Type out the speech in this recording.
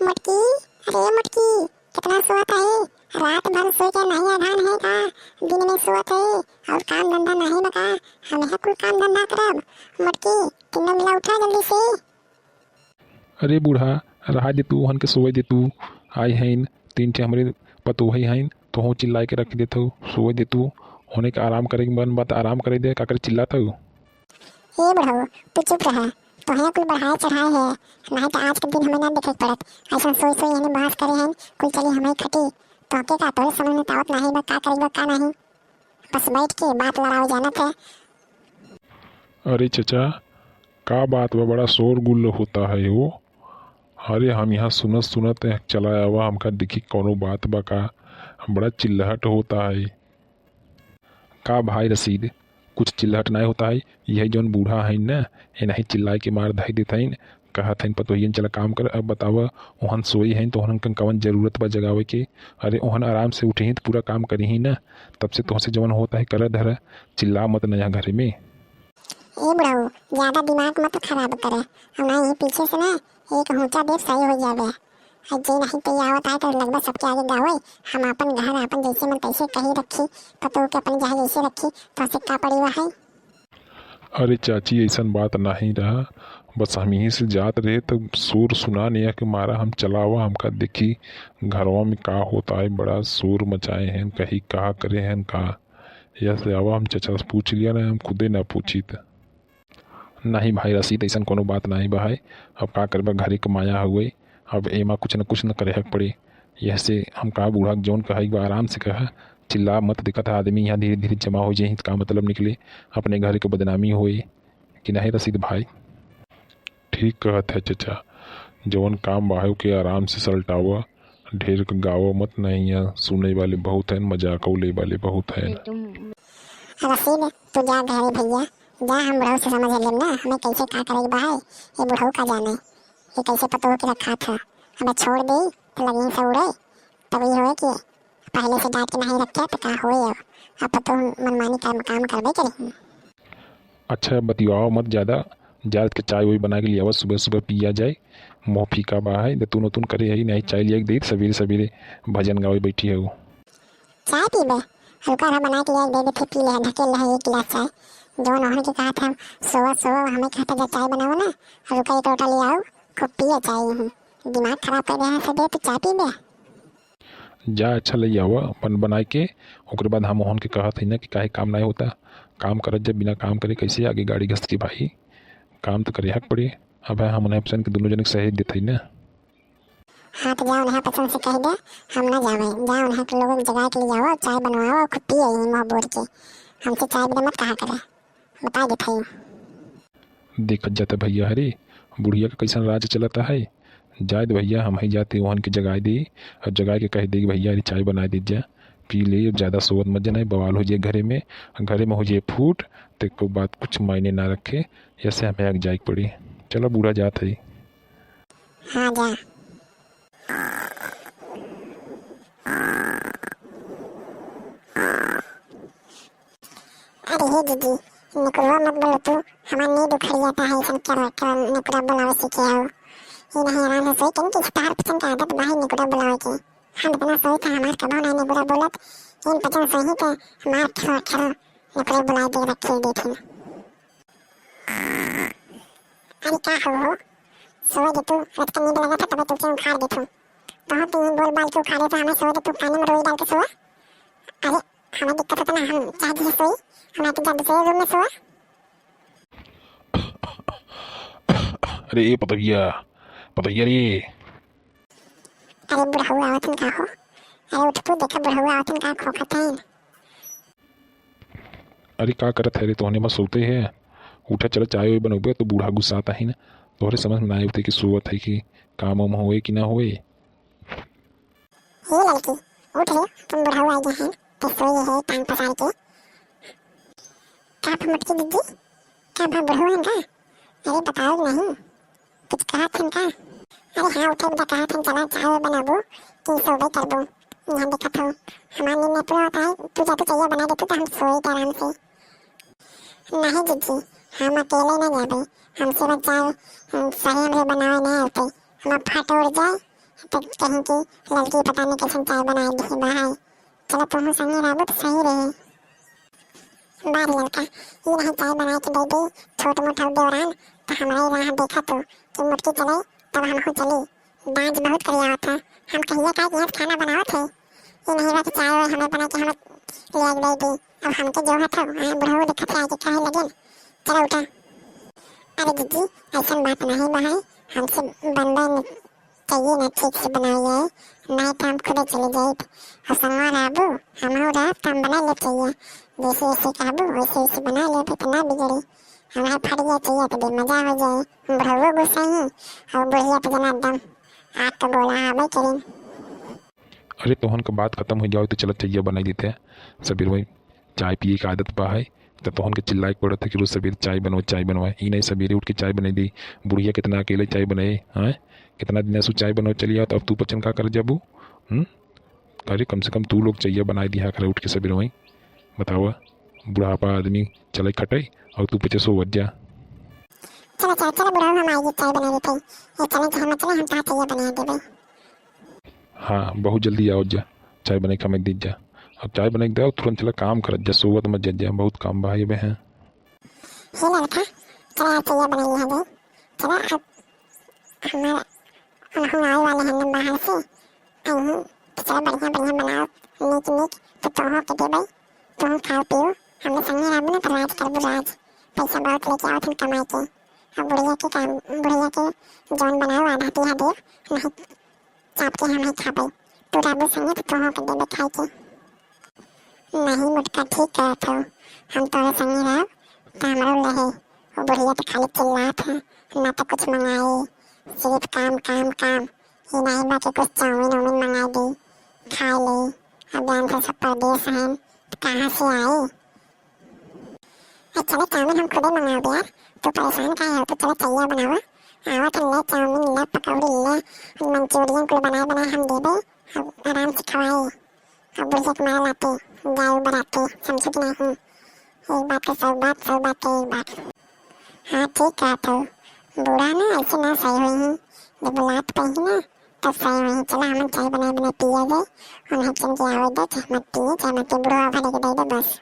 मुटकी, अरे मुटकी, कितना सोत है? रात भर सोए के नहीं आधान है का? दिन में सोत है और काम धंधा नहीं बका? हम है कुल काम धंधा करब। मुटकी, तीनों मिला उठा जल्दी से। अरे बूढ़ा, रहा दे तू हन के सोए दे तू। आई हैं तीन ठे हमरे पतोही हैं तो हूँ चिल्ला के रख देत हूँ। सोए दे तू, होने के आराम करे के मन बात आराम करे दे, का करे चिल्लात हूँ। ए बुढ़ऊ, तू चुप रहा। तो है कुल बढ़ाए चढ़ाए है, नहीं तो आज के दिन हमें ना देखे पड़त। ऐसा सोई सोई हने बहस करे हैं कुल चली हमें खटी। तो के का तोरे समझ में तावत नहीं बा का करेगा का नहीं। बस बैठ के बात लड़ाओ जानत है। अरे चचा, का बात बा, बड़ा शोर गुल होता है वो। अरे हम यहाँ सुनत सुनत चला आवा, हमका दिखी कौनो बात बा का। बड़ा चिल्लाहट होता है। का भाई रसीद, कुछ चिल्लाहट नहीं होता है। यही जौन बूढ़ा है ना, ये नहीं चिल्लाए के मार धाई देते हैं। कहत हैं पतोहियन चला काम कर। अब बतावा, ओहन सोई हैं तो ओहन के कवन जरूरत बा जगावे के। अरे ओहन आराम से उठी हैं तो पूरा काम करी ही ना। तब से तुहसे जवन होता है कर धरा, चिल्ला मत नया घरे में। ए बुढ़ऊ, ज्यादा दिमाग मत खराब करे। हम नहीं पीछे से ना एक होचा देख सही हो जावे। जे नहीं तैयार है तो लगभग सबके आगे गावे। हम अपन घर अपन जैसे मन तैसे कहीं रखी, पतो के अपन जहाँ जैसे रखी तो से का पड़ी हुआ है। अरे चाची, ऐसा बात नहीं रहा। बस हम यहीं से जात रहे तो शोर सुना नहीं कि मारा हम चलावा। हमका देखी घरवा में का होता है, बड़ा शोर मचाए हैं, कहीं कहा करे हैं का। यह से आवा हम चचा से पूछ लिया ना, हम खुदे ना पूछी था। नहीं भाई रसीद, ऐसा कोनो बात नहीं भाई। अब का करबा, घरे के माया हुए। अब एमा कुछ न करे हक पड़े। यह से हम का बूढ़ा जौन कहा एक बार आराम से कहा, चिल्ला मत। दिक्कत है आदमी यहाँ धीरे धीरे जमा हो जाए तो का मतलब निकले, अपने घर के बदनामी होए कि नहीं रसीद भाई। ठीक कहत है चचा, जवन काम बाहु के आराम से सलटावा। ढेर गावो मत, नहीं यहाँ सुनने वाले बहुत हैं, मजाक ले वाले बहुत हैं। रसीद, तू जा घरे भैया जा। हम बुढ़ऊ से समझ लेम ना हमें कैसे का करेगी बा है। ये बुढ़ऊ का जाने ये कैसे पतो के रखा था। हमें छोड़ दे तो लगी से उड़े। तब ये होए कि पहले से डांट के नहीं रखे तो का होए। अब पतो मनमानी काम करबे करी। अच्छा बतियाओ मत ज़्यादा। जात के चाय वही बना के लिया सुबह सुबह पिया जाए। मुँह फीका बा है, दतून उतून करे है नहीं। चाय लिया दे सवेरे सवेरे भजन गावे बैठी है वो। चाय पीबे? हल्का रहा बना के दे दे, फिर पी ले ढकेल रहा एक गिलास चाय। जो उन्होंने के कहा था सोवा सोवा हमें कहता जा चाय बनाओ ना, हल्का एक लोटा ले आओ, खूब पिए चाय। दिमाग खराब कर रहा है सब तो चाय पीबे। जा अच्छा ले आवा अपन बनाए के। ओकरे बाद हम मोहन के कहा थी ना कि काहे काम नहीं होता। काम करत जब बिना काम करे कैसे आगे गाड़ी घस के भाई। काम तो करे हक पड़े। अब है हम उन्हें पसंद के दोनों जने सही देते ही ना। हाँ तो जाओ उन्हें पसंद से कह दे हम ना जावे। जाओ उन्हें के लोगों की जगह के लिए जाओ, चाय बनवाओ, खूब पिए मुँह बोर के। हमसे चाय बिना मत कहा करे, बता देते हूँ। देखत जाता भैया, हरे बुढ़िया का कैसा राज चलता है। जाए दे भैया, हम ही जाते वहन के जगाए दी और जगाए के कह दे कि भैया अरे चाय बना दीजिए, पी ले। ज़्यादा सोवत मत जाना, बवाल हो जाए घरे में हो जाए फूट। तो को बात कुछ मायने ना रखे, ऐसे हमें आग जाए पड़ी। चलो बूढ़ा जात है। हाँ जा। अरे हे दीदी, निकुलवा मत बोलो तू। हमारा नींद उखड़ जाता है ऐसा क्या निकुला बुलावे सीखे आओ। ये नहीं आराम से सोई क्यों कि तार पसंद का आदत बाहर निकुला बुलावे के। हम इतना सोई था हमारे कबो नहीं निकुला बोलत। इन पचन सोई तो हमारे खर निकुला बुलाए दे रखे दे थे। अरे क्या हो सोए दे तू। रात का नींद लगा था तब तुझे उखाड़ दे तू। बहुत ही बोल बाल के उखाड़े तो हमें सोए दे तू, कान में रोई डाल के सोआ। अरे हमें दिक्कत होता ना, हम चाहे सोई हमें तो जब से रूम में सोआ। अरे ये पतैया रे। अरे बुढ़ऊ आवतन का हो। अरे उठ तू देखा बुढ़ऊ आवतन का खोखत है। अरे का करत है रे, तोहने बस सोते है। उठा चलो चाय बनोगे तो बूढ़ा गुस्सा आता है ना। तोहरे समझ में ना आते कि सोवत है कि काम वाम होए कि ना होए। ये लड़की उठ रे, तुम बुढ़ऊ आ गए हैं तो सोई है टांग पसार के। क्या मटकी दीदी, क्या भा बुढ़ऊ हैं का? अरे बताओ नहीं, कुछ कहा था का? अरे हाँ उठे बेटा, कहा था चला चाय बनाबो कि सोबे करबो। यहाँ देखा था हमारे नींद में पूरा होता है। तू जाके चाहिए बना दे तो हम सोए आराम से। नहीं दीदी, हम अकेले ना जाबे, हमसे बस चाय सही हमरे बनावे नहीं आते। हम फट उड़ जाए तो कहीं की लड़की पता नहीं कैसे चाय बनाए दिखी बाहर। चलो तुम संगे रहबो तो सही रहे। बारी लड़का ये नहीं चाय बनाए के दे दी छोट मोटा देवरान तो हमारे राह देखा तो कि मुटकी चले तब हम हो चली। डांस बहुत करिया था हम कहिए का कि खाना बनाओ थे ये नहीं बात चाय हमें बना के हम ले गई दी अब हमके जो है था बुढ़ऊ दिखत है कि कहे लगे चलो उठा। अरे दीदी ऐसा बात नहीं बहाई हमसे बनबन चाहिए ना ठीक से बनाइए नहीं तो हम खुद चले जाए और संगवार आबू हम हो रहा हम बना ले चाहिए जैसे जैसे काबू वैसे वैसे बना ले तो ना बिगड़ी हमें फड़िया चाहिए तो मजा हो जाए बुढ़ऊ गुस्सा ही और बुढ़िया तो जना दम आग तो बोला आबे करें। अरे तोहन का बात खत्म हो जाओ तो चलो चाहिए बनाई देते हैं। सबीर भाई चाय पिए की आदत बा है तो तोहन के चिल्लाए पड़त है कि रोज सबीर चाय बनवाए ई नहीं सबीरे उठ के चाय बना दी। बुढ़िया कितना अकेले चाय बनाए हैं कितना दिन से चाय बनवा चलिए तो अब तू पचन का कर जाबू। अरे कम से कम तू लोग चाहिए बनाई दिया करे उठ के सबीर भाई बताओ बुढ़ापा आदमी चले खटे और तू पचे सो जा। चलो चलो चलो बुढ़ऊ हम आएगी चाय बना देते ये चले हम चले हम ता चाहिए बना देबे। हाँ बहुत जल्दी आओ जा चाय बने का मैं दी जा अब चाय बने दे तुरंत चला काम कर जा सोवत मत जा बहुत काम भाई बे हैं। हे लड़का चला चाहिए बनाई है दे चला अब हमारा हम आए वाले हैं बाहर से आई तो चलो बढ़िया बढ़िया बनाओ नीक नीक तो तुम के दे भाई तुम खाओ पियो हमने संगे रहबो ना तो राज करबो राज पैसा बहुत लेके आओ तुम कमाई के अब बुढ़िया के काम बुढ़िया के जौन बनाओ आधा तिहा दे नहीं चाप के हम ही खा पाई तू रहबो संगे तो तुम के देबे खाई के नहीं मुटका ठीक कहत हो हम तोरे संगे रह तो हमारो रहे और बुढ़िया तो खाली चिल्लात है ना तो कुछ मंगाए सिर्फ काम काम काम ये नहीं बा कि कुछ चाउमीन उमीन मंगा दी खा ले अब जान से सब परदेश हैं तो कहाँ से आए। चलो चाउमीन हम खुद ही मंगाओ यार तो परेशान काहे हो तो चलो चाहिए बनावा आवा तो ले चाउमीन ले पकौड़ी ले मंचूरियन कुल बनाए बनाए हम दे दे अब आराम से खवाए अब बुढ़िया को मार लाते गाय बनाते समझ नहीं एक बात तो सौ बात एक बात। हाँ ठीक कहते हो बूढ़ा ना ऐसे ना सही हुई है जब बुलात पे ही ना तब सही हुई है। चलो हम चाय बनाए बनाए पिया जाए और हचन की आवाज़ दे चाहे मत पिए चाहे मत बुढ़ा भरे के दे दे बस।